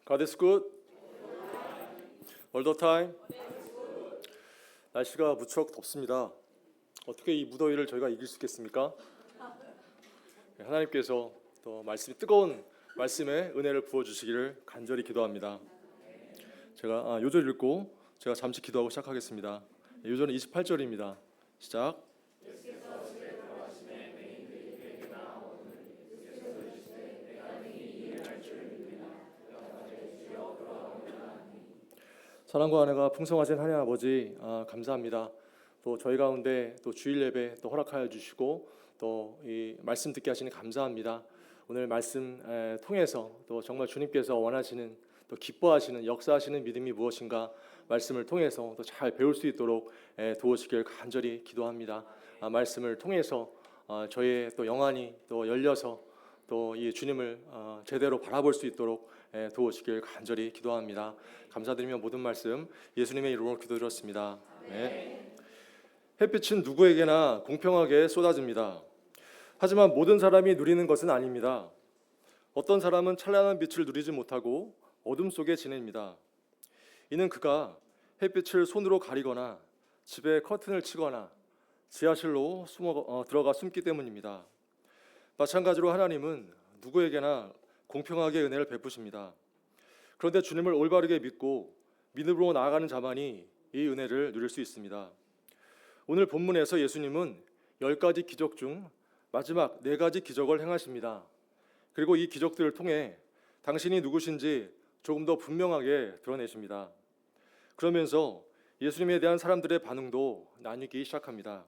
God is good. All the time. 날씨가 무척 덥습니다. 어떻게 이 무더위를 저희가 이길 수 있겠습니까? 하나님께서 또 말씀이 뜨거운 말씀에 은혜를 부어주시기를 간절히 기도합니다. 제가 요절 읽고 제가 잠시 기도하고 시작하겠습니다. 요절은 28절입니다. 시작. 사랑과 은혜가 풍성하신 하나님 아버지 감사합니다. 또 저희 가운데 또 주일 예배 또 허락하여 주시고 또 이 말씀 듣게 하시니 감사합니다. 오늘 말씀 통해서 또 정말 주님께서 원하시는 또 기뻐하시는 역사하시는 믿음이 무엇인가 말씀을 통해서 또 잘 배울 수 있도록 도우시길 간절히 기도합니다. 말씀을 통해서 저희의 또 영안이 또 열려서 또 이 주님을 제대로 바라볼 수 있도록 도우시길 간절히 기도합니다. 감사드리며 모든 말씀 예수님의 이름으로 기도드렸습니다. 네. 햇빛은 누구에게나 공평하게 쏟아집니다. 하지만 모든 사람이 누리는 것은 아닙니다. 어떤 사람은 찬란한 빛을 누리지 못하고 어둠 속에 지냅니다. 이는 그가 햇빛을 손으로 가리거나 집에 커튼을 치거나 지하실로 들어가 숨기 때문입니다. 마찬가지로 하나님은 누구에게나 공평하게 은혜를 베푸십니다. 그런데 주님을 올바르게 믿고 믿음으로 나아가는 자만이 이 은혜를 누릴 수 있습니다. 오늘 본문에서 예수님은 10가지 기적 중 마지막 4가지 기적을 행하십니다. 그리고 이 기적들을 통해 당신이 누구신지 조금 더 분명하게 드러내십니다. 그러면서 예수님에 대한 사람들의 반응도 나뉘기 시작합니다.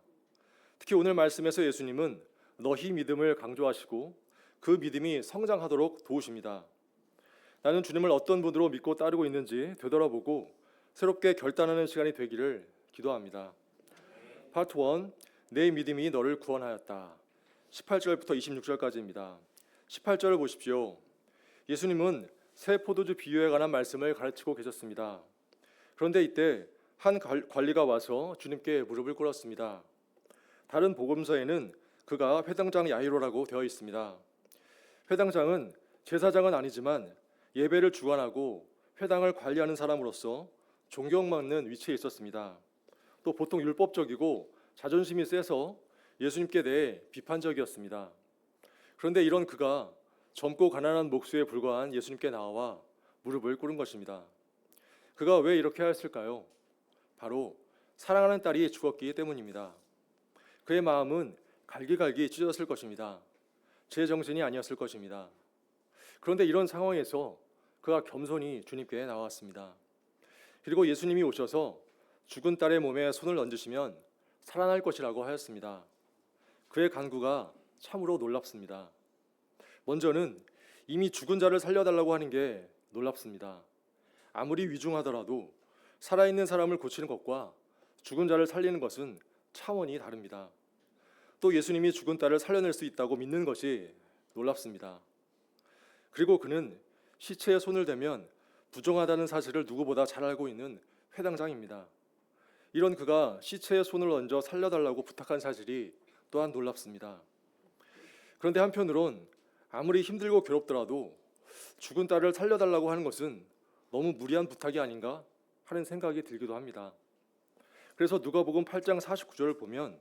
특히 오늘 말씀에서 예수님은 너희 믿음을 강조하시고 그 믿음이 성장하도록 도우십니다. 나는 주님을 어떤 분으로 믿고 따르고 있는지 되돌아보고 새롭게 결단하는 시간이 되기를 기도합니다. 파트 1, 내 믿음이 너를 구원하였다. 18절부터 26절까지입니다. 18절을 보십시오. 예수님은 새 포도주 비유에 관한 말씀을 가르치고 계셨습니다. 그런데 이때 한 관리가 와서 주님께 무릎을 꿇었습니다. 다른 복음서에는 그가 회당장 야이로라고 되어 있습니다. 회당장은 제사장은 아니지만 예배를 주관하고 회당을 관리하는 사람으로서 존경받는 위치에 있었습니다. 또 보통 율법적이고 자존심이 세서 예수님께 대해 비판적이었습니다. 그런데 이런 그가 젊고 가난한 목수에 불과한 예수님께 나와 무릎을 꿇은 것입니다. 그가 왜 이렇게 하였을까요? 바로 사랑하는 딸이 죽었기 때문입니다. 그의 마음은 갈기갈기 찢어졌을 것입니다. 제 정신이 아니었을 것입니다. 그런데 이런 상황에서 그가 겸손히 주님께 나왔습니다. 그리고 예수님이 오셔서 죽은 딸의 몸에 손을 얹으시면 살아날 것이라고 하였습니다. 그의 간구가 참으로 놀랍습니다. 먼저는 이미 죽은 자를 살려달라고 하는 게 놀랍습니다. 아무리 위중하더라도 살아있는 사람을 고치는 것과 죽은 자를 살리는 것은 차원이 다릅니다. 또 예수님이 죽은 딸을 살려낼 수 있다고 믿는 것이 놀랍습니다. 그리고 그는 시체에 손을 대면 부정하다는 사실을 누구보다 잘 알고 있는 회당장입니다. 이런 그가 시체에 손을 얹어 살려달라고 부탁한 사실이 또한 놀랍습니다. 그런데 한편으론 아무리 힘들고 괴롭더라도 죽은 딸을 살려달라고 하는 것은 너무 무리한 부탁이 아닌가 하는 생각이 들기도 합니다. 그래서 누가복음 8장 49절을 보면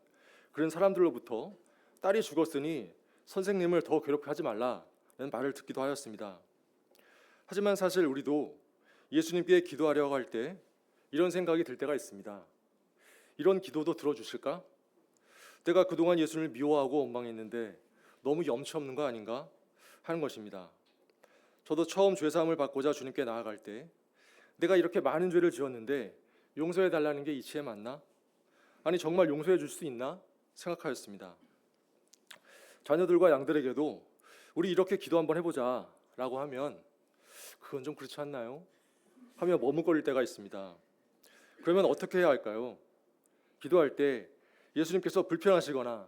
그런 사람들로부터 딸이 죽었으니 선생님을 더 괴롭게 하지 말라는 말을 듣기도 하였습니다. 하지만 사실 우리도 예수님께 기도하려고 할 때 이런 생각이 들 때가 있습니다. 이런 기도도 들어주실까? 내가 그동안 예수님을 미워하고 원망했는데 너무 염치 없는 거 아닌가 하는 것입니다. 저도 처음 죄사함을 받고자 주님께 나아갈 때 내가 이렇게 많은 죄를 지었는데 용서해 달라는 게 이치에 맞나? 아니 정말 용서해 줄 수 있나? 생각하였습니다. 자녀들과 양들에게도 우리 이렇게 기도 한번 해보자 라고 하면 그건 좀 그렇지 않나요? 하며 머뭇거릴 때가 있습니다. 그러면 어떻게 해야 할까요? 기도할 때 예수님께서 불편하시거나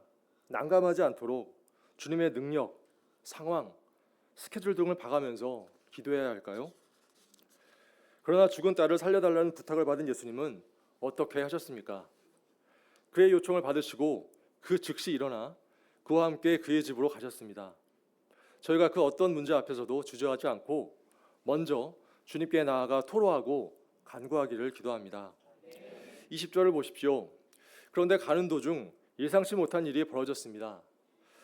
난감하지 않도록 주님의 능력, 상황, 스케줄 등을 봐가면서 기도해야 할까요? 그러나 죽은 딸을 살려달라는 부탁을 받은 예수님은 어떻게 하셨습니까? 그의 요청을 받으시고 그 즉시 일어나 그와 함께 그의 집으로 가셨습니다. 저희가 그 어떤 문제 앞에서도 주저하지 않고 먼저 주님께 나아가 토로하고 간구하기를 기도합니다. 20절을 보십시오. 그런데 가는 도중 예상치 못한 일이 벌어졌습니다.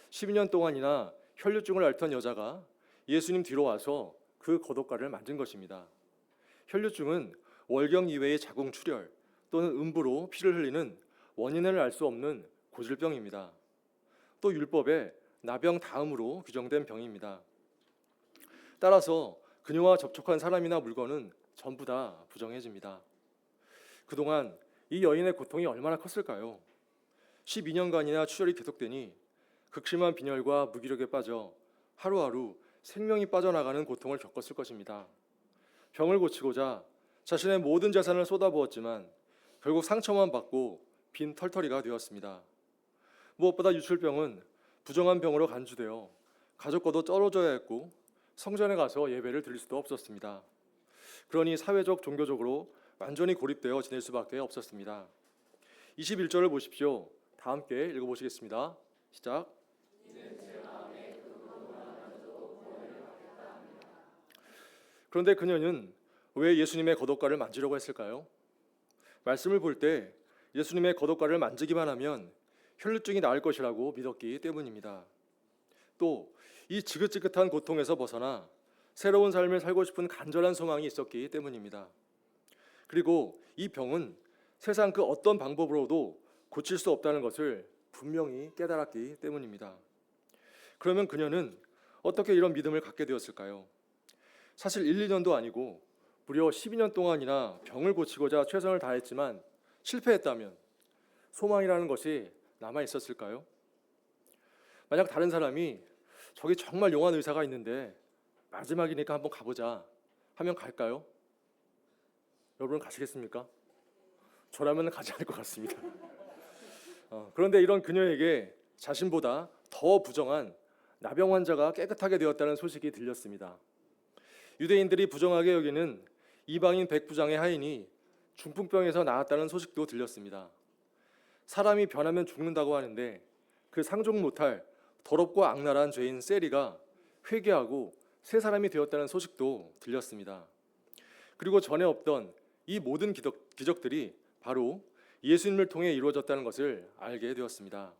12년 동안이나 혈류증을 앓던 여자가 예수님 뒤로 와서 그 거독가를 만진 것입니다. 혈류증은 월경 이외의 자궁 출혈 또는 음부로 피를 흘리는 원인을 알 수 없는 고질병입니다. 또 율법에 나병 다음으로 규정된 병입니다. 따라서 그녀와 접촉한 사람이나 물건은 전부 다 부정해집니다. 그동안 이 여인의 고통이 얼마나 컸을까요? 12년간이나 출혈이 계속되니 극심한 빈혈과 무기력에 빠져 하루하루 생명이 빠져나가는 고통을 겪었을 것입니다. 병을 고치고자 자신의 모든 재산을 쏟아부었지만 결국 상처만 받고 빈 털터리가 되었습니다. 무엇보다 유출병은 부정한 병으로 간주되어 가족과도 떨어져야 했고 성전에 가서 예배를 드릴 수도 없었습니다. 그러니 사회적, 종교적으로 완전히 고립되어 지낼 수밖에 없었습니다. 21절을 보십시오. 다 함께 읽어보시겠습니다. 시작. 그런데 그녀는 왜 예수님의 겉옷가를 만지려고 했을까요? 말씀을 볼 때 예수님의 겉옷가를 만지기만 하면 혈류증이 나을 것이라고 믿었기 때문입니다. 또 이 지긋지긋한 고통에서 벗어나 새로운 삶을 살고 싶은 간절한 소망이 있었기 때문입니다. 그리고 이 병은 세상 그 어떤 방법으로도 고칠 수 없다는 것을 분명히 깨달았기 때문입니다. 그러면 그녀는 어떻게 이런 믿음을 갖게 되었을까요? 사실 1, 2년도 아니고 무려 12년 동안이나 병을 고치고자 최선을 다했지만 실패했다면 소망이라는 것이 남아 있었을까요? 만약 다른 사람이 저기 정말 용한 의사가 있는데 마지막이니까 한번 가보자 하면 갈까요? 여러분 가시겠습니까? 저라면 가지 않을 것 같습니다. 그런데 이런 그녀에게 자신보다 더 부정한 나병 환자가 깨끗하게 되었다는 소식이 들렸습니다. 유대인들이 부정하게 여기는 이방인 백부장의 하인이 중풍병에서 나았다는 소식도 들렸습니다. 사람이 변하면 죽는다고 하는데 그 상종 못할 더럽고 악랄한 죄인 세리가 회개하고 새 사람이 되었다는 소식도 들렸습니다. 그리고 전에 없던 이 모든 기적들이 바로 예수님을 통해 이루어졌다는 것을 알게 되었습니다.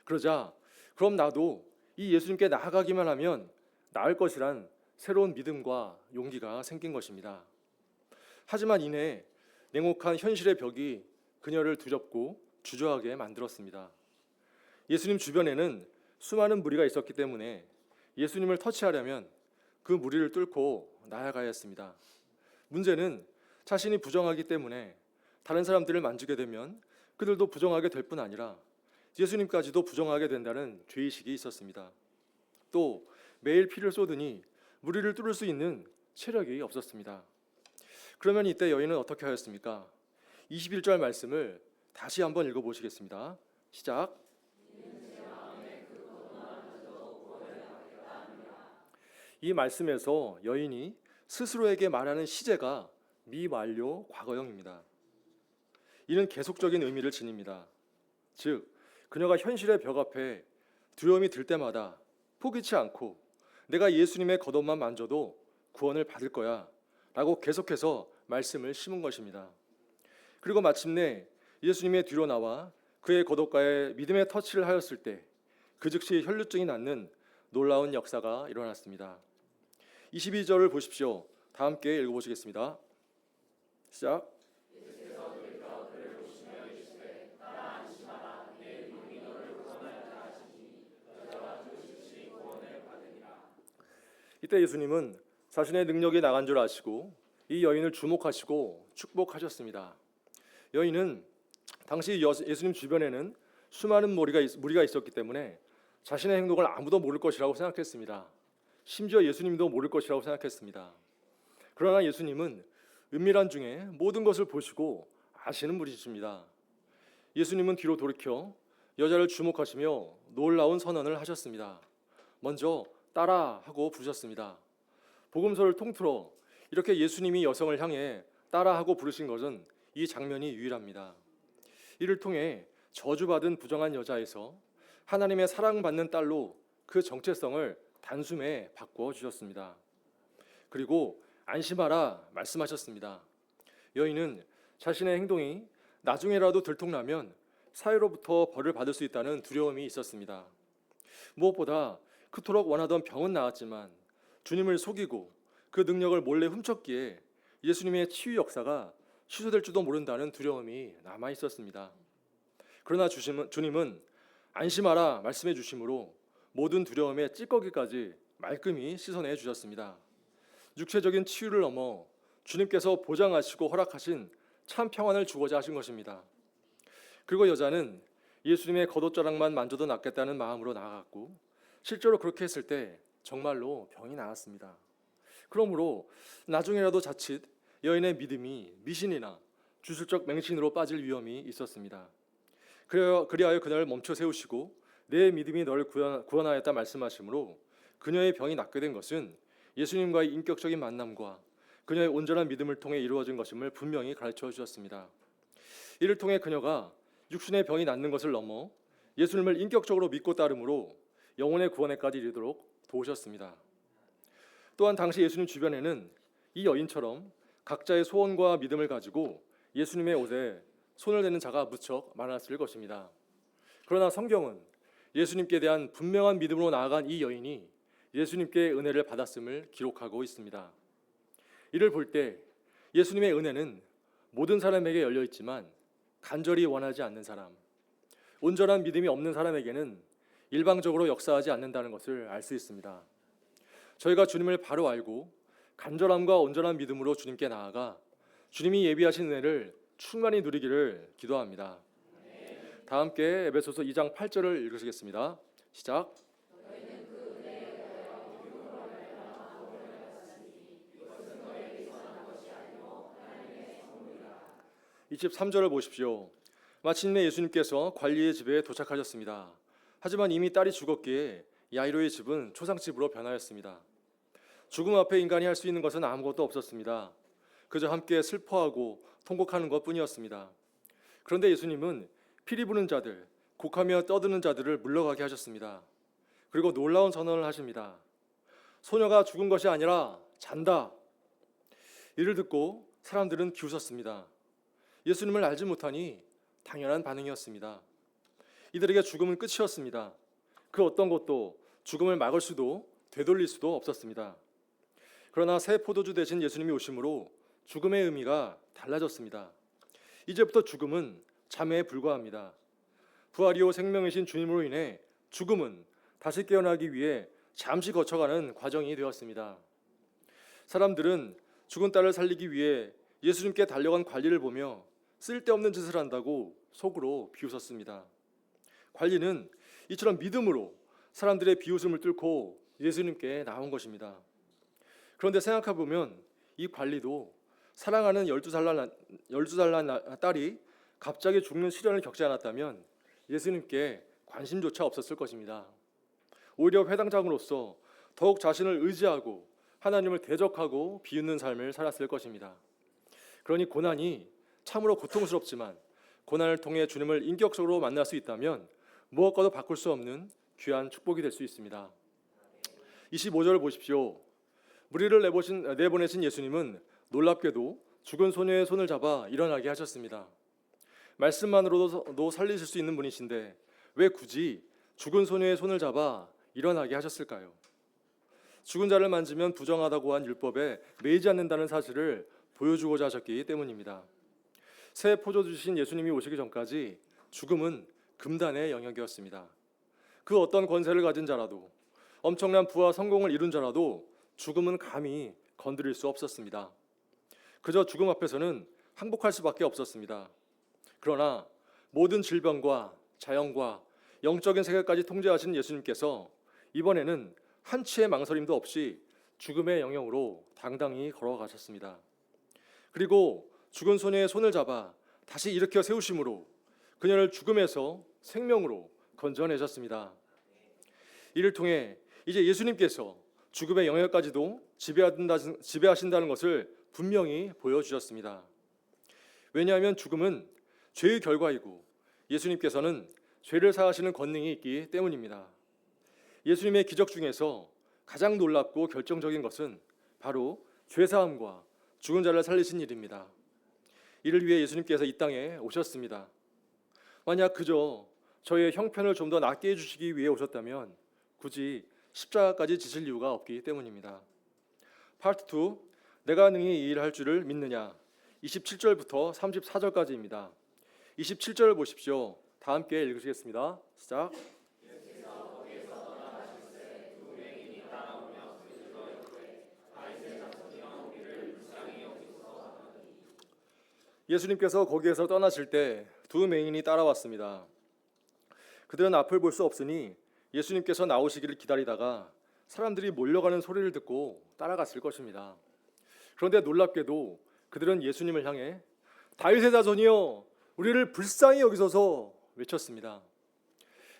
그러자 그럼 나도 이 예수님께 나아가기만 하면 나을 것이란 새로운 믿음과 용기가 생긴 것입니다. 하지만 이내 냉혹한 현실의 벽이 그녀를 두렵고 주저하게 만들었습니다. 예수님 주변에는 수많은 무리가 있었기 때문에 예수님을 터치하려면 그 무리를 뚫고 나아가야 했습니다. 문제는 자신이 부정하기 때문에 다른 사람들을 만지게 되면 그들도 부정하게 될 뿐 아니라 예수님까지도 부정하게 된다는 죄의식이 있었습니다. 또 매일 피를 쏟으니 무리를 뚫을 수 있는 체력이 없었습니다. 그러면 이때 여인은 어떻게 하였습니까? 21절 말씀을 다시 한번 읽어보시겠습니다. 시작. 이 말씀에서 여인이 스스로에게 말하는 시제가 미완료 과거형입니다. 이는 계속적인 의미를 지닙니다. 즉, 그녀가 현실의 벽 앞에 두려움이 들 때마다 포기치 않고 내가 예수님의 겉옷만 만져도 구원을 받을 거야 라고 계속해서 말씀을 심은 것입니다. 그리고 마침내 예수님의 뒤로 나와 그의 겉옷가에 믿음의 터치를 하였을 때 그 즉시 혈류증이 낫는 놀라운 역사가 일어났습니다. 22절을 보십시오. 다 함께 읽어보시겠습니다. 시작. 이때 예수님은 자신의 능력이 나간 줄 아시고 이 여인을 주목하시고 축복하셨습니다. 여인은 당시 예수님 주변에는 수많은 무리가 있었기 때문에 자신의 행동을 아무도 모를 것이라고 생각했습니다. 심지어 예수님도 모를 것이라고 생각했습니다. 그러나 예수님은 은밀한 중에 모든 것을 보시고 아시는 분이십니다. 예수님은 뒤로 돌이켜 여자를 주목하시며 놀라운 선언을 하셨습니다. 먼저 따라 하고 부르셨습니다. 복음서를 통틀어 이렇게 예수님이 여성을 향해 따라 하고 부르신 것은 이 장면이 유일합니다. 이를 통해 저주받은 부정한 여자에서 하나님의 사랑받는 딸로 그 정체성을 단숨에 바꿔 주셨습니다. 그리고 안심하라 말씀하셨습니다. 여인은 자신의 행동이 나중에라도 들통나면 사회로부터 벌을 받을 수 있다는 두려움이 있었습니다. 무엇보다 그토록 원하던 병은 나았지만 주님을 속이고 그 능력을 몰래 훔쳤기에 예수님의 치유 역사가 취소될 줄도 모른다는 두려움이 남아 있었습니다. 그러나 주님은 안심하라 말씀해 주심으로 모든 두려움의 찌꺼기까지 말끔히 씻어내 주셨습니다. 육체적인 치유를 넘어 주님께서 보장하시고 허락하신 참 평안을 주고자 하신 것입니다. 그리고 여자는 예수님의 겉옷자락만 만져도 낫겠다는 마음으로 나아갔고 실제로 그렇게 했을 때 정말로 병이 나았습니다. 그러므로 나중에라도 자칫 여인의 믿음이 미신이나 주술적 맹신으로 빠질 위험이 있었습니다. 그리하여 그녀를 멈춰 세우시고 내 믿음이 너를 구원하였다 말씀하시므로 그녀의 병이 낫게 된 것은 예수님과의 인격적인 만남과 그녀의 온전한 믿음을 통해 이루어진 것임을 분명히 가르쳐 주셨습니다. 이를 통해 그녀가 육신의 병이 낫는 것을 넘어 예수님을 인격적으로 믿고 따름으로 영혼의 구원에까지 이르도록 도우셨습니다. 또한 당시 예수님 주변에는 이 여인처럼 각자의 소원과 믿음을 가지고 예수님의 옷에 손을 대는 자가 무척 많았을 것입니다. 그러나 성경은 예수님께 대한 분명한 믿음으로 나아간 이 여인이 예수님께 은혜를 받았음을 기록하고 있습니다. 이를 볼 때 예수님의 은혜는 모든 사람에게 열려 있지만 간절히 원하지 않는 사람, 온전한 믿음이 없는 사람에게는 일방적으로 역사하지 않는다는 것을 알 수 있습니다. 저희가 주님을 바로 알고 간절함과 온전한 믿음으로 주님께 나아가 주님이 예비하신 은혜를 충만히 누리기를 기도합니다. 다 함께 에베소서 2장 8절을 읽으시겠습니다. 시작. 23절을 보십시오. 마침내 예수님께서 관리의 집에 도착하셨습니다. 하지만 이미 딸이 죽었기에 야이로의 집은 초상집으로 변하였습니다. 죽음 앞에 인간이 할 수 있는 것은 아무것도 없었습니다. 그저 함께 슬퍼하고 통곡하는 것뿐이었습니다. 그런데 예수님은 피리 부는 자들, 곡하며 떠드는 자들을 물러가게 하셨습니다. 그리고 놀라운 선언을 하십니다. 소녀가 죽은 것이 아니라 잔다. 이를 듣고 사람들은 비웃었습니다. 예수님을 알지 못하니 당연한 반응이었습니다. 이들에게 죽음은 끝이었습니다. 그 어떤 것도 죽음을 막을 수도 되돌릴 수도 없었습니다. 그러나 새 포도주 대신 예수님이 오심으로 죽음의 의미가 달라졌습니다. 이제부터 죽음은 잠에 불과합니다. 부활이요 생명이신 주님으로 인해 죽음은 다시 깨어나기 위해 잠시 거쳐가는 과정이 되었습니다. 사람들은 죽은 딸을 살리기 위해 예수님께 달려간 관리를 보며 쓸데없는 짓을 한다고 속으로 비웃었습니다. 관리는 이처럼 믿음으로 사람들의 비웃음을 뚫고 예수님께 나온 것입니다. 그런데 생각해보면 이 관리도 사랑하는 12살 난 딸이 갑자기 죽는 시련을 겪지 않았다면 예수님께 관심조차 없었을 것입니다. 오히려 회당장으로서 더욱 자신을 의지하고 하나님을 대적하고 비웃는 삶을 살았을 것입니다. 그러니 고난이 참으로 고통스럽지만 고난을 통해 주님을 인격적으로 만날 수 있다면 무엇과도 바꿀 수 없는 귀한 축복이 될 수 있습니다. 25절을 보십시오. 무리를 내보내신 예수님은 놀랍게도 죽은 소녀의 손을 잡아 일어나게 하셨습니다. 말씀만으로도 살리실 수 있는 분이신데 왜 굳이 죽은 소녀의 손을 잡아 일어나게 하셨을까요? 죽은 자를 만지면 부정하다고 한 율법에 매이지 않는다는 사실을 보여주고자 하셨기 때문입니다. 새 포도주 주신 예수님이 오시기 전까지 죽음은 금단의 영역이었습니다. 그 어떤 권세를 가진 자라도 엄청난 부와 성공을 이룬 자라도 죽음은 감히 건드릴 수 없었습니다. 그저 죽음 앞에서는 항복할 수밖에 없었습니다. 그러나 모든 질병과 자연과 영적인 세계까지 통제하신 예수님께서 이번에는 한치의 망설임도 없이 죽음의 영역으로 당당히 걸어가셨습니다. 그리고 죽은 소녀의 손을 잡아 다시 일으켜 세우심으로 그녀를 죽음에서 생명으로 건져내셨습니다. 이를 통해 이제 예수님께서 죽음의 영역까지도 지배하신다는 것을 분명히 보여주셨습니다. 왜냐하면 죽음은 죄의 결과이고 예수님께서는 죄를 사하시는 권능이 있기 때문입니다. 예수님의 기적 중에서 가장 놀랍고 결정적인 것은 바로 죄사함과 죽은 자를 살리신 일입니다. 이를 위해 예수님께서 이 땅에 오셨습니다. 만약 그저 저희의 형편을 좀 더 낫게 해주시기 위해 오셨다면 굳이 십자가까지 지실 이유가 없기 때문입니다. 파트 2, 내가 능히 이 일을 할 줄을 믿느냐, 27절부터 34절까지입니다. 27절 보십시오. 다 함께 읽으시겠습니다. 시작. 예수님께서 거기에서 떠나실 때 두 맹인이 따라왔습니다. 그들은 앞을 볼 수 없으니 예수님께서 나오시기를 기다리다가 사람들이 몰려가는 소리를 듣고 따라갔을 것입니다. 그런데 놀랍게도 그들은 예수님을 향해 다윗의 자손이여 우리를 불쌍히 여기소서 외쳤습니다.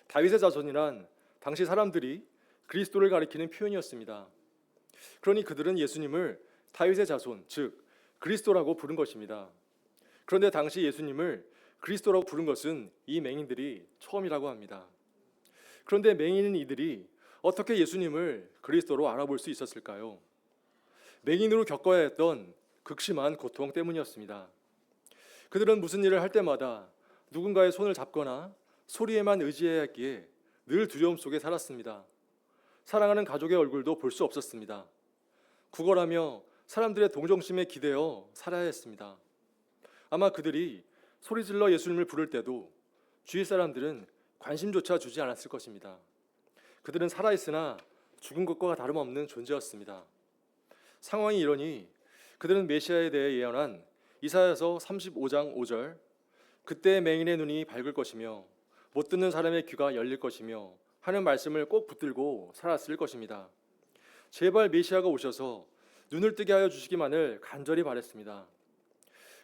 다윗의 자손이란 당시 사람들이 그리스도를 가리키는 표현이었습니다. 그러니 그들은 예수님을 다윗의 자손, 즉 그리스도라고 부른 것입니다. 그런데 당시 예수님을 그리스도라고 부른 것은 이 맹인들이 처음이라고 합니다. 그런데 맹인인 이들이 어떻게 예수님을 그리스도로 알아볼 수 있었을까요? 맹인으로 겪어야 했던 극심한 고통 때문이었습니다. 그들은 무슨 일을 할 때마다 누군가의 손을 잡거나 소리에만 의지해야 했기에 늘 두려움 속에 살았습니다. 사랑하는 가족의 얼굴도 볼 수 없었습니다. 구걸하며 사람들의 동정심에 기대어 살아야 했습니다. 아마 그들이 소리질러 예수님을 부를 때도 주위 사람들은 관심조차 주지 않았을 것입니다. 그들은 살아있으나 죽은 것과 다름없는 존재였습니다. 상황이 이러니 그들은 메시아에 대해 예언한 이사야서 35장 5절, 그때 맹인의 눈이 밝을 것이며 못 듣는 사람의 귀가 열릴 것이며 하는 말씀을 꼭 붙들고 살았을 것입니다. 제발 메시아가 오셔서 눈을 뜨게 하여 주시기만을 간절히 바랬습니다.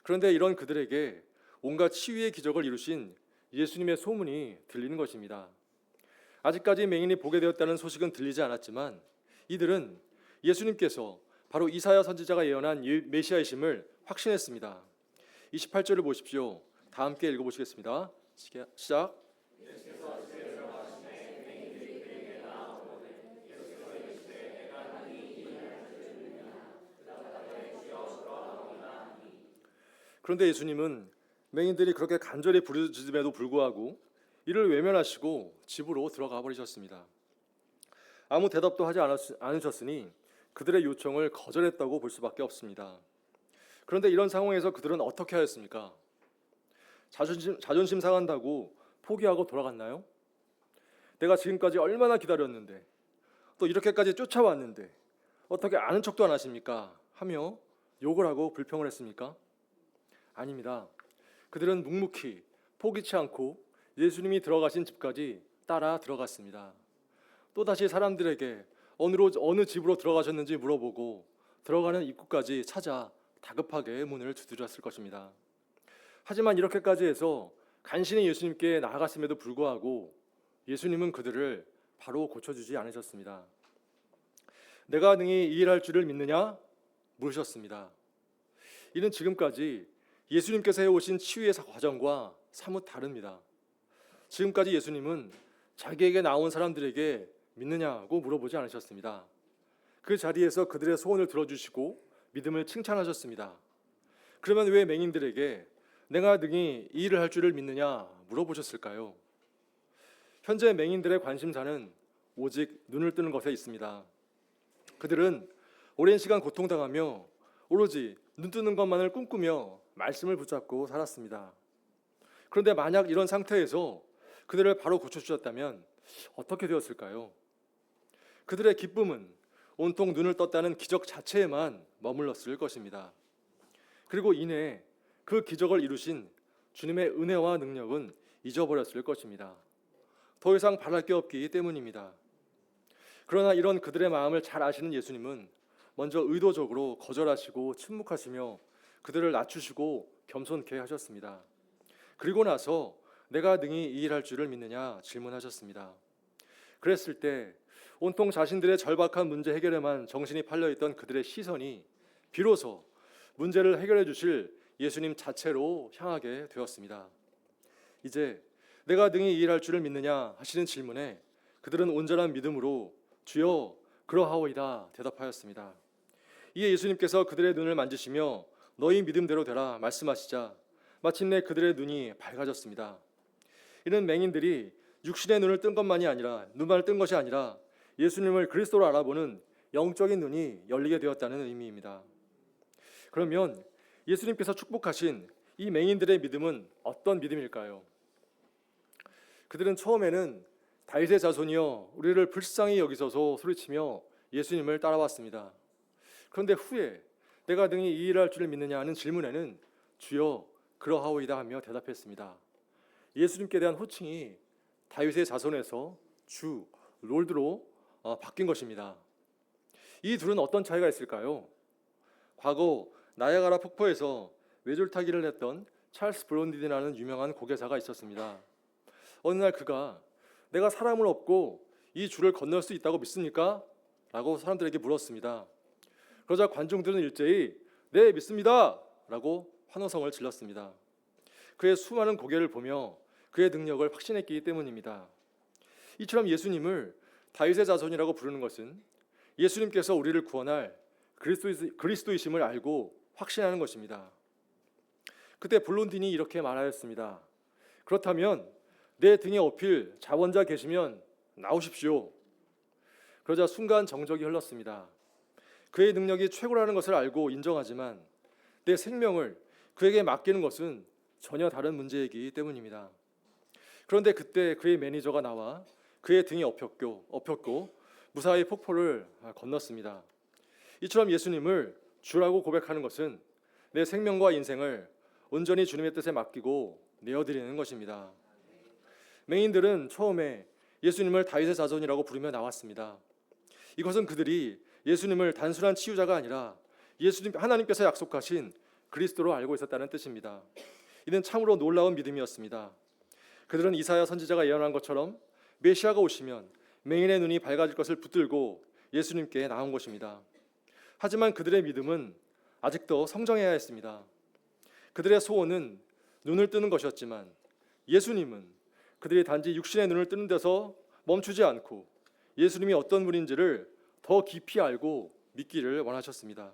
그런데 이런 그들에게 온갖 치유의 기적을 이루신 예수님의 소문이 들리는 것입니다. 아직까지 맹인이 보게 되었다는 소식은 들리지 않았지만 이들은 예수님께서 바로 이사야 선지자가 예언한 메시아이심을 확신했습니다. 28절을 보십시오. 다 함께 읽어보시겠습니다. 시작. 그런데 예수님은 맹인들이 그렇게 간절히 부르짖음에도 불구하고 이를 외면하시고 집으로 들어가 버리셨습니다. 아무 대답도 하지 않으셨으니 그들의 요청을 거절했다고 볼 수밖에 없습니다. 그런데 이런 상황에서 그들은 어떻게 하였습니까? 자존심 상한다고 포기하고 돌아갔나요? 내가 지금까지 얼마나 기다렸는데 또 이렇게까지 쫓아왔는데 어떻게 아는 척도 안 하십니까? 하며 욕을 하고 불평을 했습니까? 아닙니다. 그들은 묵묵히 포기치 않고 예수님이 들어가신 집까지 따라 들어갔습니다. 또다시 사람들에게 어느 집으로 들어가셨는지 물어보고 들어가는 입구까지 찾아 다급하게 문을 두드렸을 것입니다. 하지만 이렇게까지 해서 간신히 예수님께 나아갔음에도 불구하고 예수님은 그들을 바로 고쳐주지 않으셨습니다. 내가 능히 이 일할 줄을 믿느냐? 물으셨습니다. 이는 지금까지 예수님께서 해오신 치유의 과정과 사뭇 다릅니다. 지금까지 예수님은 자기에게 나온 사람들에게 믿느냐고 물어보지 않으셨습니다. 그 자리에서 그들의 소원을 들어주시고 믿음을 칭찬하셨습니다. 그러면 왜 맹인들에게 내가 능히 이 일을 할 줄을 믿느냐 물어보셨을까요? 현재 맹인들의 관심사는 오직 눈을 뜨는 것에 있습니다. 그들은 오랜 시간 고통당하며 오로지 눈 뜨는 것만을 꿈꾸며 말씀을 붙잡고 살았습니다. 그런데 만약 이런 상태에서 그들을 바로 고쳐주셨다면 어떻게 되었을까요? 그들의 기쁨은 온통 눈을 떴다는 기적 자체에만 머물렀을 것입니다. 그리고 이내 그 기적을 이루신 주님의 은혜와 능력은 잊어버렸을 것입니다. 더 이상 바랄 게 없기 때문입니다. 그러나 이런 그들의 마음을 잘 아시는 예수님은 먼저 의도적으로 거절하시고 침묵하시며 그들을 낮추시고 겸손케 하셨습니다. 그리고 나서 내가 능히 이 일할 줄을 믿느냐 질문하셨습니다. 그랬을 때 온통 자신들의 절박한 문제 해결에만 정신이 팔려있던 그들의 시선이 비로소 문제를 해결해 주실 예수님 자체로 향하게 되었습니다. 이제 내가 능히 이 일할 줄을 믿느냐 하시는 질문에 그들은 온전한 믿음으로 주여 그러하오이다 대답하였습니다. 이에 예수님께서 그들의 눈을 만지시며 너희 믿음대로 되라 말씀하시자 마침내 그들의 눈이 밝아졌습니다. 이는 맹인들이 육신의 눈을 뜬 것만이 아니라 눈만을 뜬 것이 아니라 예수님을 그리스도로 알아보는 영적인 눈이 열리게 되었다는 의미입니다. 그러면 예수님께서 축복하신 이 맹인들의 믿음은 어떤 믿음일까요? 그들은 처음에는 다윗의 자손이여 우리를 불쌍히 여기소서 소리치며 예수님을 따라왔습니다. 그런데 후에 내가 능히 이 일을 할 줄을 믿느냐 하는 질문에는 주여 그러하오이다 하며 대답했습니다. 예수님께 대한 호칭이 다윗의 자손에서 주, 롤드로 바뀐 것입니다. 이 둘은 어떤 차이가 있을까요? 과거 나야가라 폭포에서 외줄타기를 했던 찰스 브론딘이라는 유명한 고개사가 있었습니다. 어느 날 그가 내가 사람을 업고 이 줄을 건널 수 있다고 믿습니까? 라고 사람들에게 물었습니다. 그러자 관중들은 일제히 네 믿습니다 라고 환호성을 질렀습니다. 그의 수많은 고개를 보며 그의 능력을 확신했기 때문입니다. 이처럼 예수님을 다윗의 자손이라고 부르는 것은 예수님께서 우리를 구원할 그리스도이심을 알고 확신하는 것입니다. 그때 블론딘이 이렇게 말하였습니다. 그렇다면 내 등에 업힐 자원자 계시면 나오십시오. 그러자 순간 정적이 흘렀습니다. 그의 능력이 최고라는 것을 알고 인정하지만 내 생명을 그에게 맡기는 것은 전혀 다른 문제이기 때문입니다. 그런데 그때 그의 매니저가 나와 그의 등에 엎혔고 무사히 폭포를 건넜습니다. 이처럼 예수님을 주라고 고백하는 것은 내 생명과 인생을 온전히 주님의 뜻에 맡기고 내어드리는 것입니다. 맹인들은 처음에 예수님을 다윗의 자손이라고 부르며 나왔습니다. 이것은 그들이 예수님을 단순한 치유자가 아니라 하나님께서 약속하신 그리스도로 알고 있었다는 뜻입니다. 이는 참으로 놀라운 믿음이었습니다. 그들은 이사야 선지자가 예언한 것처럼 메시아가 오시면 맹인의 눈이 밝아질 것을 붙들고 예수님께 나온 것입니다. 하지만 그들의 믿음은 아직도 성장해야 했습니다. 그들의 소원은 눈을 뜨는 것이었지만 예수님은 그들이 단지 육신의 눈을 뜨는 데서 멈추지 않고 예수님이 어떤 분인지를 더 깊이 알고 믿기를 원하셨습니다.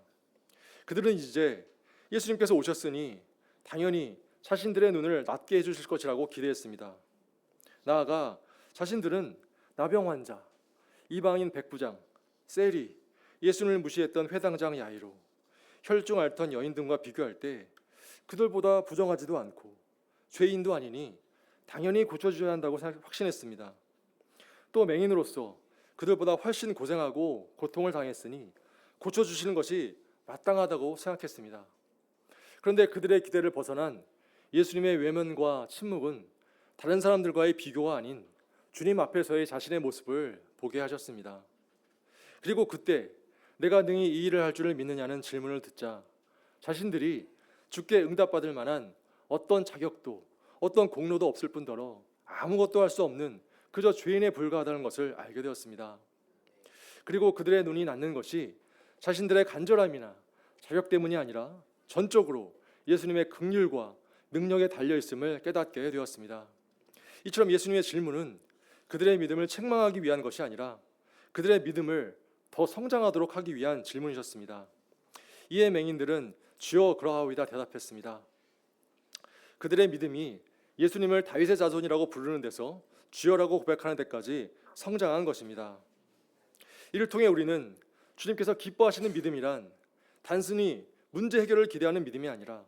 그들은 이제 예수님께서 오셨으니 당연히 자신들의 눈을 낫게 해주실 것이라고 기대했습니다. 나아가 자신들은 나병 환자, 이방인 백부장, 세리, 예수님을 무시했던 회당장 야이로, 혈중 앓던 여인 등과 비교할 때 그들보다 부정하지도 않고 죄인도 아니니 당연히 고쳐주셔야 한다고 확신했습니다. 또 맹인으로서 그들보다 훨씬 고생하고 고통을 당했으니 고쳐주시는 것이 마땅하다고 생각했습니다. 그런데 그들의 기대를 벗어난 예수님의 외면과 침묵은 다른 사람들과의 비교가 아닌 주님 앞에서의 자신의 모습을 보게 하셨습니다. 그리고 그때 내가 능히 이 일을 할 줄을 믿느냐는 질문을 듣자 자신들이 주께 응답받을 만한 어떤 자격도 어떤 공로도 없을 뿐더러 아무것도 할 수 없는 그저 죄인에 불과하다는 것을 알게 되었습니다. 그리고 그들의 눈이 낫는 것이 자신들의 간절함이나 자격 때문이 아니라 전적으로 예수님의 긍휼과 능력에 달려있음을 깨닫게 되었습니다. 이처럼 예수님의 질문은 그들의 믿음을 책망하기 위한 것이 아니라 그들의 믿음을 더 성장하도록 하기 위한 질문이셨습니다. 이에 맹인들은 주여 그러하오이다 대답했습니다. 그들의 믿음이 예수님을 다윗의 자손이라고 부르는 데서 주여라고 고백하는 데까지 성장한 것입니다. 이를 통해 우리는 주님께서 기뻐하시는 믿음이란 단순히 문제 해결을 기대하는 믿음이 아니라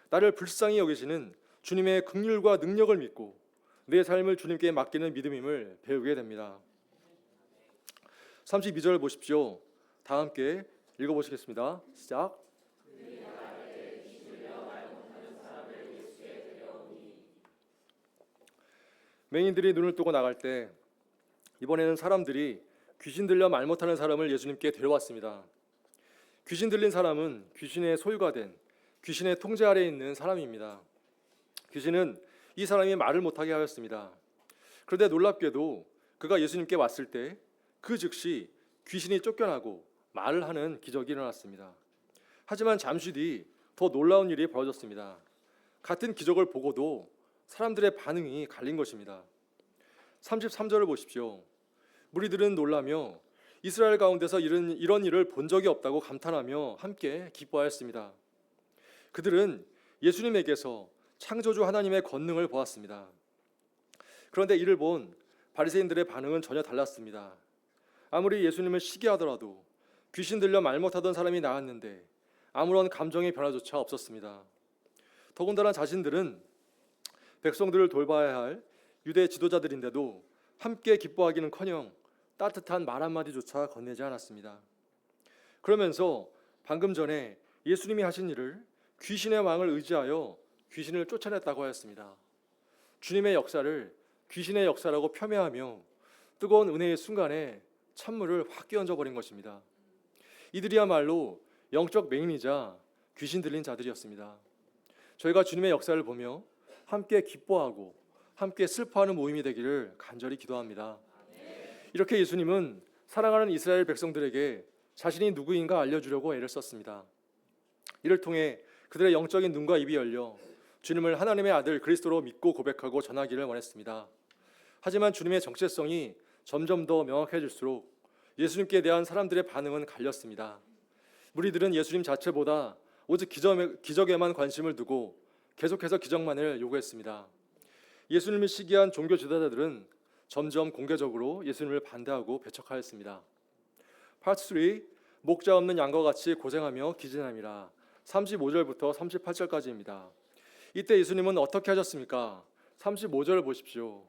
나를 불쌍히 여기시는 주님의 긍휼과 능력을 믿고 내 삶을 주님께 맡기는 믿음임을 배우게 됩니다. 32절 보십시오. 다 함께 읽어보시겠습니다. 시작. 맹인들이 눈을 뜨고 나갈 때 이번에는 사람들이 귀신 들려 말 못하는 사람을 예수님께 데려왔습니다. 귀신 들린 사람은 귀신의 소유가 된 귀신의 통제 아래에 있는 사람입니다. 귀신은 이 사람이 말을 못하게 하였습니다. 그런데 놀랍게도 그가 예수님께 왔을 때 그 즉시 귀신이 쫓겨나고 말을 하는 기적이 일어났습니다. 하지만 잠시 뒤 더 놀라운 일이 벌어졌습니다. 같은 기적을 보고도 사람들의 반응이 갈린 것입니다. 33절을 보십시오. 무리들은 놀라며 이스라엘 가운데서 이런 일을 본 적이 없다고 감탄하며 함께 기뻐하였습니다. 그들은 예수님에게서 창조주 하나님의 권능을 보았습니다. 그런데 이를 본 바리새인들의 반응은 전혀 달랐습니다. 아무리 예수님을 시기하더라도 귀신 들려 말 못하던 사람이 나왔는데 아무런 감정의 변화조차 없었습니다. 더군다나 자신들은 백성들을 돌봐야 할 유대 지도자들인데도 함께 기뻐하기는커녕 따뜻한 말 한마디조차 건네지 않았습니다. 그러면서 방금 전에 예수님이 하신 일을 귀신의 왕을 의지하여 귀신을 쫓아냈다고 하였습니다. 주님의 역사를 귀신의 역사라고 폄훼하며 뜨거운 은혜의 순간에 찬물을 확 끼얹어 버린 것입니다. 이들이야말로 영적 맹인이자 귀신 들린 자들이었습니다. 저희가 주님의 역사를 보며 함께 기뻐하고 함께 슬퍼하는 모임이 되기를 간절히 기도합니다. 이렇게 예수님은 사랑하는 이스라엘 백성들에게 자신이 누구인가 알려주려고 애를 썼습니다. 이를 통해 그들의 영적인 눈과 입이 열려 주님을 하나님의 아들 그리스도로 믿고 고백하고 전하기를 원했습니다. 하지만 주님의 정체성이 점점 더 명확해질수록 예수님께 대한 사람들의 반응은 갈렸습니다. 무리들은 예수님 자체보다 오직 기적에만 관심을 두고 계속해서 기적만을 요구했습니다. 예수님을 시기한 종교 지도자들은 점점 공개적으로 예수님을 반대하고 배척하였습니다. 파트 3, 목자 없는 양과 같이 고생하며 기진함이라. 35절부터 38절까지입니다. 이때 예수님은 어떻게 하셨습니까? 35절을 보십시오.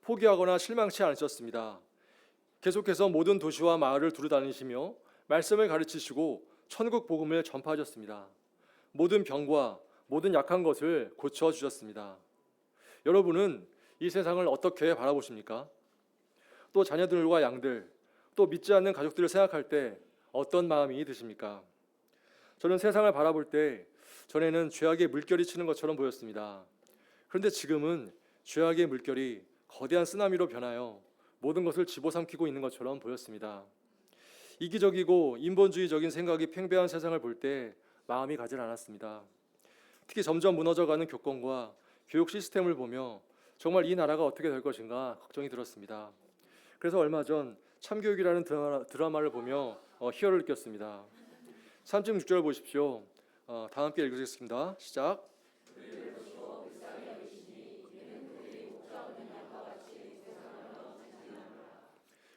포기하거나 실망치 않으셨습니다. 계속해서 모든 도시와 마을을 두루다니시며 말씀을 가르치시고 천국 복음을 전파하셨습니다. 모든 병과 모든 약한 것을 고쳐주셨습니다. 여러분은 이 세상을 어떻게 바라보십니까? 또 자녀들과 양들, 또 믿지 않는 가족들을 생각할 때 어떤 마음이 드십니까? 저는 세상을 바라볼 때 전에는 죄악의 물결이 치는 것처럼 보였습니다. 그런데 지금은 죄악의 물결이 거대한 쓰나미로 변하여 모든 것을 집어삼키고 있는 것처럼 보였습니다. 이기적이고 인본주의적인 생각이 팽배한 세상을 볼 때 마음이 가질 않았습니다. 특히 점점 무너져가는 교권과 교육 시스템을 보며 정말 이 나라가 어떻게 될 것인가 걱정이 들었습니다. 그래서 얼마 전 참교육이라는 드라마를 보며 희열을 느꼈습니다. 36절 보십시오. 다 함께 읽으시겠습니다. 시작.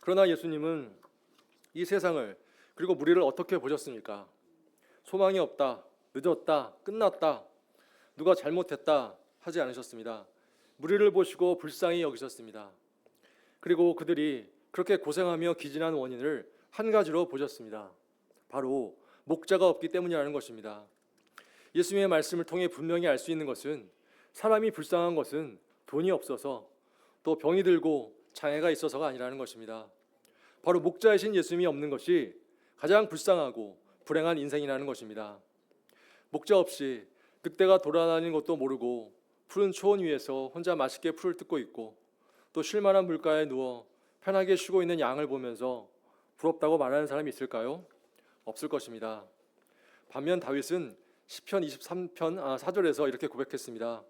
그러나 예수님은 이 세상을 그리고 무리를 어떻게 보셨습니까? 소망이 없다, 늦었다, 끝났다, 누가 잘못했다 하지 않으셨습니다. 무리를 보시고 불쌍히 여기셨습니다. 그리고 그들이 그렇게 고생하며 기진한 원인을 한 가지로 보셨습니다. 바로 목자가 없기 때문이라는 것입니다. 예수님의 말씀을 통해 분명히 알 수 있는 것은 사람이 불쌍한 것은 돈이 없어서 또 병이 들고 장애가 있어서가 아니라는 것입니다. 바로 목자이신 예수님이 없는 것이 가장 불쌍하고 불행한 인생이라는 것입니다. 목자 없이 늑대가 돌아다니는 것도 모르고 푸른 초원 위에서 혼자 맛있게 풀을 뜯고 있고 또 쉴만한 물가에 누워 편하게 쉬고 있는 양을 보면서 부럽다고 말하는 사람이 있을까요? 없을 것입니다. 반면 다윗은 시편 23편 4절에서 이렇게 고백했습니다.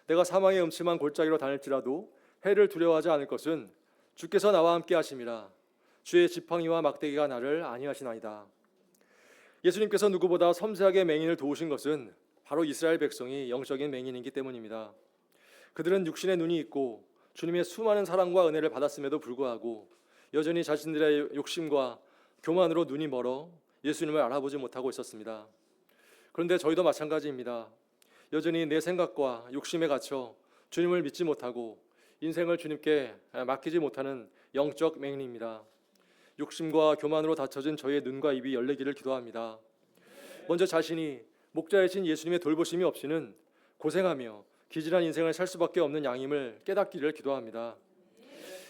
내가 사망의 음침한 골짜기로 다닐지라도 해를 두려워하지 않을 것은 주께서 나와 함께 하심이라. 주의 지팡이와 막대기가 나를 안위하시나이다. 예수님께서 누구보다 섬세하게 맹인을 도우신 것은 바로 이스라엘 백성이 영적인 맹인이기 때문입니다. 그들은 육신의 눈이 있고 주님의 수많은 사랑과 은혜를 받았음에도 불구하고 여전히 자신들의 욕심과 교만으로 눈이 멀어 예수님을 알아보지 못하고 있었습니다. 그런데 저희도 마찬가지입니다. 여전히 내 생각과 욕심에 갇혀 주님을 믿지 못하고 인생을 주님께 맡기지 못하는 영적 맹인입니다. 욕심과 교만으로 닫혀진 저희의 눈과 입이 열리기를 기도합니다. 먼저 자신이 목자이신 예수님의 돌보심이 없이는 고생하며 기질한 인생을 살 수밖에 없는 양임을 깨닫기를 기도합니다.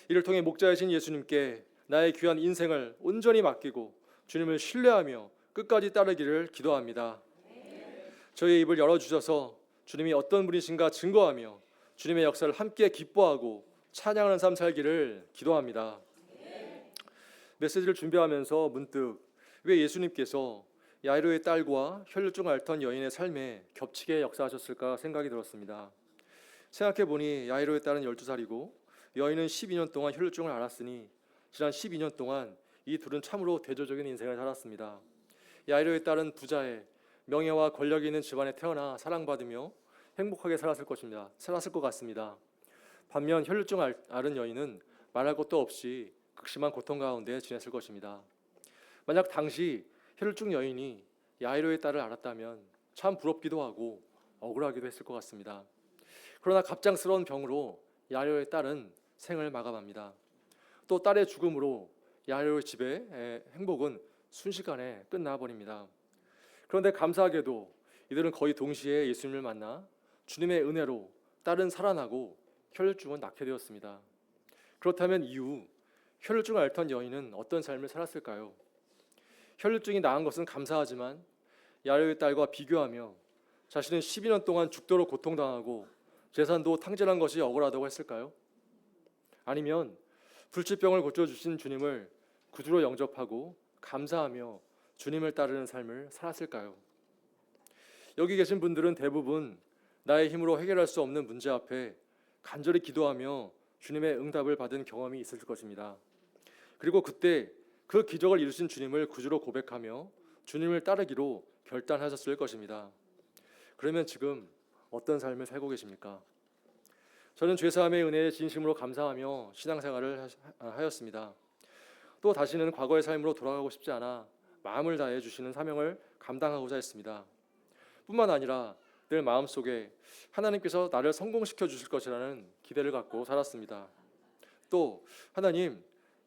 이를 통해 목자이신 예수님께 나의 귀한 인생을 온전히 맡기고 주님을 신뢰하며 끝까지 따르기를 기도합니다. 저희의 입을 열어주셔서 주님이 어떤 분이신가 증거하며 주님의 역사를 함께 기뻐하고 찬양하는 삶 살기를 기도합니다. 메시지를 준비하면서 문득 왜 예수님께서 야이로의 딸과 혈루증 앓던 여인의 삶에 겹치게 역사하셨을까 생각이 들었습니다. 생각해보니 야이로의 딸은 12살이고 여인은 12년 동안 혈루증을 앓았으니 지난 12년 동안 이 둘은 참으로 대조적인 인생을 살았습니다. 야이로의 딸은 부자의 명예와 권력이 있는 집안에 태어나 사랑받으며 행복하게 살았을 것입니다. 살았을 것 같습니다. 반면 혈류증 앓은 여인은 말할 것도 없이 극심한 고통 가운데 지냈을 것입니다. 만약 당시 혈류증 여인이 야이로의 딸을 알았다면 참 부럽기도 하고 억울하기도 했을 것 같습니다. 그러나 갑작스러운 병으로 야이로의 딸은 생을 마감합니다. 또 딸의 죽음으로 야이로의 집의 행복은 순식간에 끝나버립니다. 그런데 감사하게도 이들은 거의 동시에 예수님을 만나 주님의 은혜로 딸은 살아나고 혈류증은 낫게 되었습니다. 그렇다면 이후 혈류증을 앓던 여인은 어떤 삶을 살았을까요? 혈류증이 나은 것은 감사하지만 야이로의 딸과 비교하며 자신은 12년 동안 죽도록 고통당하고 재산도 탕진한 것이 억울하다고 했을까요? 아니면 불치병을 고쳐주신 주님을 구주로 영접하고 감사하며 주님을 따르는 삶을 살았을까요? 여기 계신 분들은 대부분 나의 힘으로 해결할 수 없는 문제 앞에 간절히 기도하며 주님의 응답을 받은 경험이 있을 것입니다. 그리고 그때 그 기적을 이루신 주님을 구주로 고백하며 주님을 따르기로 결단하셨을 것입니다. 그러면 지금 어떤 삶을 살고 계십니까? 저는 죄사함의 은혜에 진심으로 감사하며 신앙생활을 하였습니다. 또 다시는 과거의 삶으로 돌아가고 싶지 않아 마음을 다해 주시는 사명을 감당하고자 했습니다. 뿐만 아니라 늘 마음속에 하나님께서 나를 성공시켜 주실 것이라는 기대를 갖고 살았습니다. 또 하나님,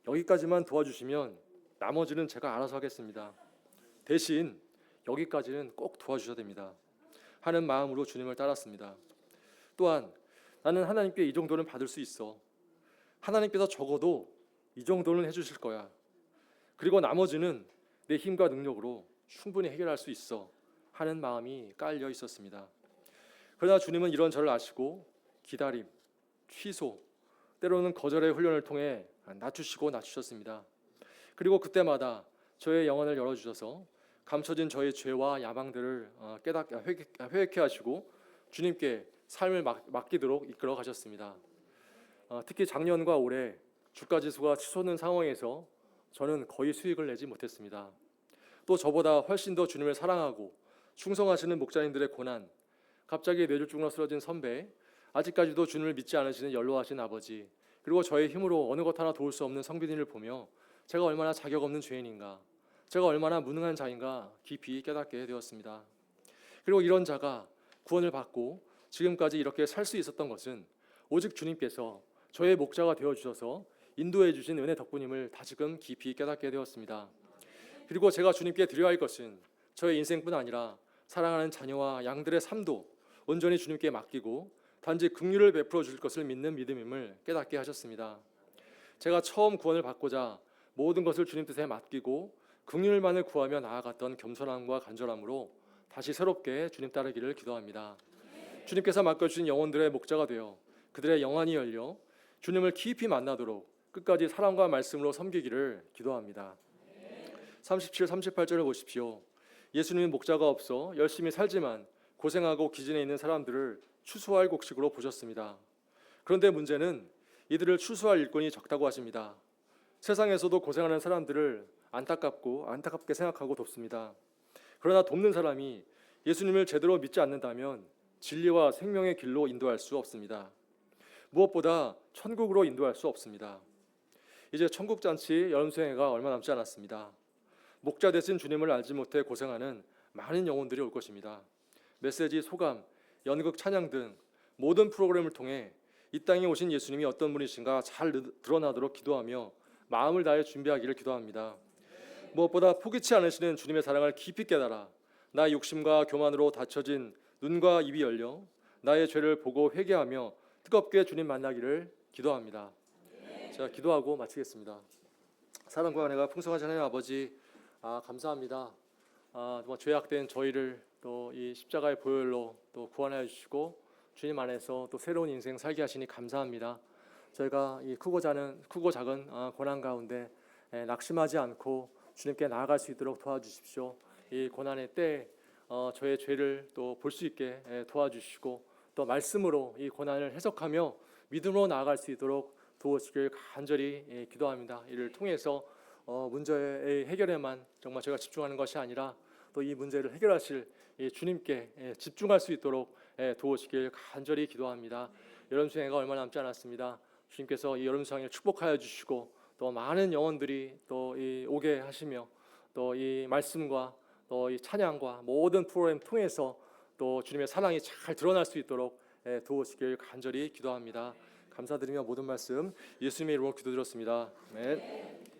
여기까지만 도와주시면 나머지는 제가 알아서 하겠습니다. 대신 여기까지는 꼭 도와주셔야 됩니다 하는 마음으로 주님을 따랐습니다. 또한 나는 하나님께 이 정도는 받을 수 있어. 하나님께서 적어도 이 정도는 해주실 거야. 그리고 나머지는 내 힘과 능력으로 충분히 해결할 수 있어 하는 마음이 깔려 있었습니다. 그러나 주님은 이런 저를 아시고 기다림, 취소, 때로는 거절의 훈련을 통해 낮추셨습니다. 그리고 그때마다 저의 영혼을 열어주셔서 감춰진 저의 죄와 야망들을 회개케 하시고 주님께 삶을 맡기도록 이끌어 가셨습니다. 특히 작년과 올해 주가지수가 치솟는 상황에서 저는 거의 수익을 내지 못했습니다. 또 저보다 훨씬 더 주님을 사랑하고 충성하시는 목자님들의 고난, 갑자기 뇌졸중으로 쓰러진 선배, 아직까지도 주님을 믿지 않으시는 연로하신 아버지, 그리고 저의 힘으로 어느 것 하나 도울 수 없는 성빈이를 보며 제가 얼마나 자격 없는 죄인인가, 제가 얼마나 무능한 자인가 깊이 깨닫게 되었습니다. 그리고 이런 자가 구원을 받고 지금까지 이렇게 살 수 있었던 것은 오직 주님께서 저의 목자가 되어주셔서 인도해 주신 은혜 덕분임을 다시금 깊이 깨닫게 되었습니다. 그리고 제가 주님께 드려야 할 것은 저의 인생뿐 아니라 사랑하는 자녀와 양들의 삶도 온전히 주님께 맡기고 단지 긍휼을 베풀어 주실 것을 믿는 믿음임을 깨닫게 하셨습니다. 제가 처음 구원을 받고자 모든 것을 주님 뜻에 맡기고 긍휼만을 구하며 나아갔던 겸손함과 간절함으로 다시 새롭게 주님 따르기를 기도합니다. 주님께서 맡겨주신 영혼들의 목자가 되어 그들의 영안이 열려 주님을 깊이 만나도록 끝까지 사랑과 말씀으로 섬기기를 기도합니다. 37, 38절을 보십시오. 예수님은 목자가 없어 열심히 살지만 고생하고 기진에 있는 사람들을 추수할 곡식으로 보셨습니다. 그런데 문제는 이들을 추수할 일꾼이 적다고 하십니다. 세상에서도 고생하는 사람들을 안타깝게 생각하고 돕습니다. 그러나 돕는 사람이 예수님을 제대로 믿지 않는다면 진리와 생명의 길로 인도할 수 없습니다. 무엇보다 천국으로 인도할 수 없습니다. 이제 천국잔치 여름수행회가 얼마 남지 않았습니다. 목자 되신 주님을 알지 못해 고생하는 많은 영혼들이 올 것입니다. 메시지, 소감, 연극, 찬양 등 모든 프로그램을 통해 이 땅에 오신 예수님이 어떤 분이신가 잘 드러나도록 기도하며 마음을 다해 준비하기를 기도합니다. 무엇보다 포기치 않으시는 주님의 사랑을 깊이 깨달아 나의 욕심과 교만으로 닫혀진 눈과 입이 열려 나의 죄를 보고 회개하며 뜨겁게 주님 만나기를 기도합니다. 제가 기도하고 마치겠습니다. 사랑과 은혜가 풍성하신 하나님 아버지, 감사합니다. 정말 죄악된 저희를 또 이 십자가의 보혈로 또 구원하여 주시고 주님 안에서 또 새로운 인생 살게 하시니 감사합니다. 저희가 이 크고 작은 고난 가운데 낙심하지 않고 주님께 나아갈 수 있도록 도와주십시오. 이 고난의 때에 저의 죄를 또 볼 수 있게 도와주시고 또 말씀으로 이 고난을 해석하며 믿음으로 나아갈 수 있도록 도우시길 간절히 기도합니다. 이를 통해서 문제의 해결에만 정말 저희가 집중하는 것이 아니라 또 이 문제를 해결하실 이 주님께 집중할 수 있도록 도우시길 간절히 기도합니다. 여름 수행가 얼마 남지 않았습니다. 주님께서 이 여름 수행을 축복하여 주시고 또 많은 영혼들이 또 오게 하시며 또 이 말씀과 또 이 찬양과 모든 프로그램 통해서 또 주님의 사랑이 잘 드러날 수 있도록 도우시길 간절히 기도합니다. 감사드리며 모든 말씀 예수님의 이름으로 기도드렸습니다. 아멘.